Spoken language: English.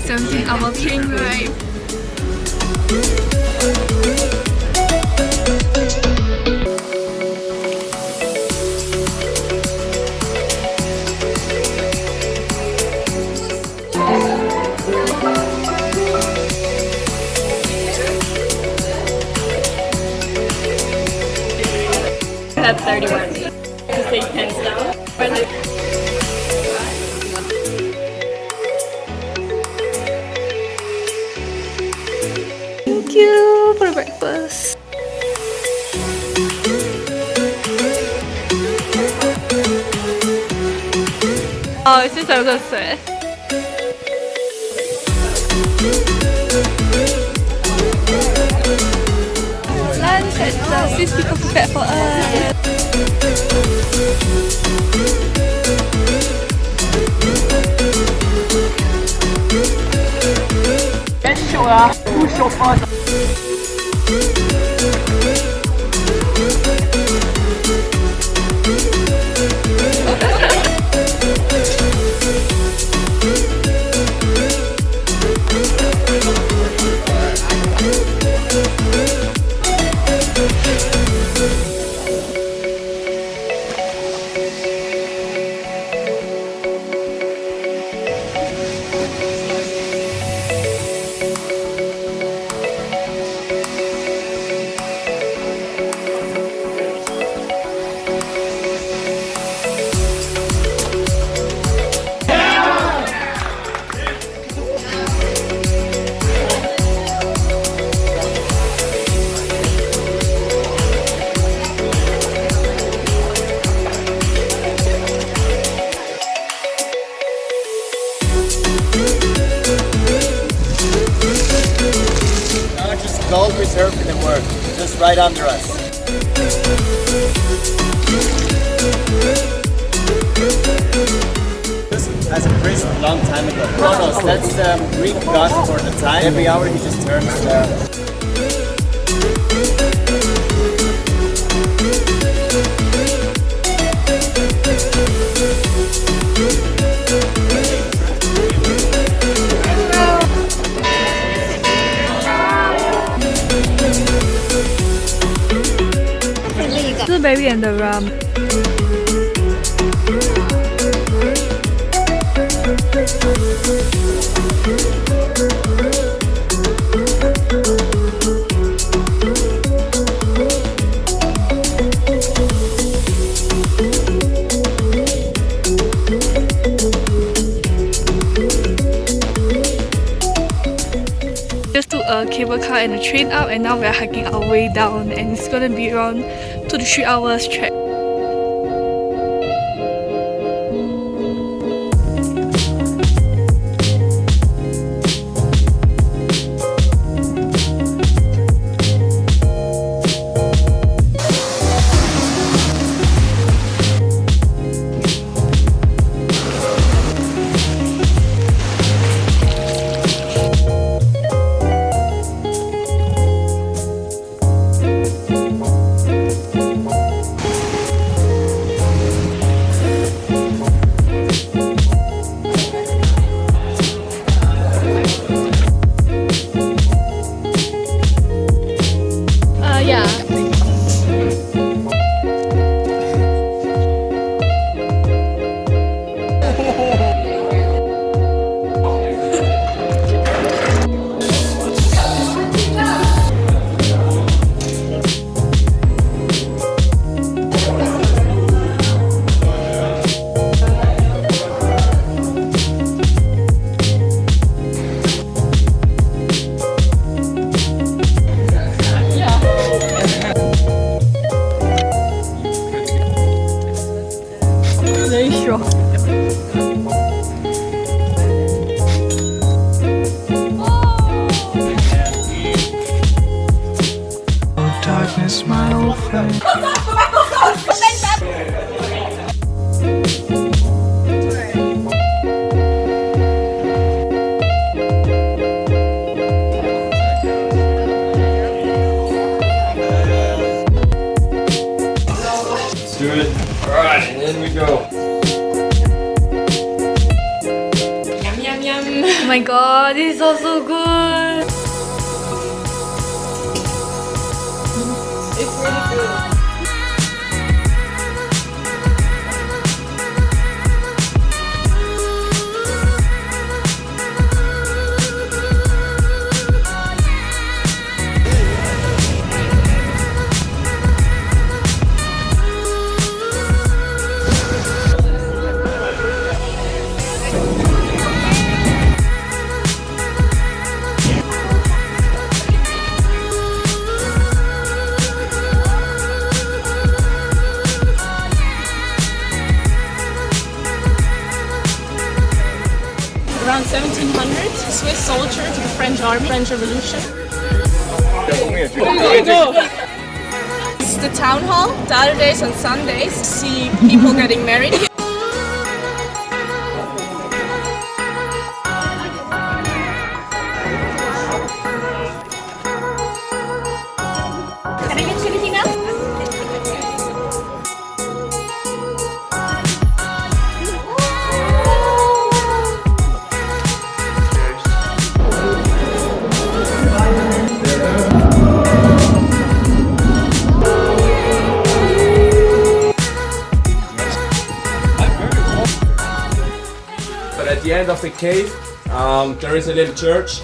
17-hour train ride. Have 31 to say pens down. Thank you for the breakfast. Oh, it's just so good. Lunch at the Swiss people prepared for us. Gold reserve in the work, just right under us. This has a prison a long time ago. Chronos, that's the Greek god for the time. Every hour he just turns Baby and the rum. Just took a cable car and a train up, and now we're hiking our way down, and it's gonna be around 2 to 3 hours trek. my god, this is so good. It's really good. Around 1700, Swiss soldier to the French army, French Revolution. It's the town hall. Saturdays and Sundays, see people getting married. Can I get you anything else? But at the end of the cave, there is a little church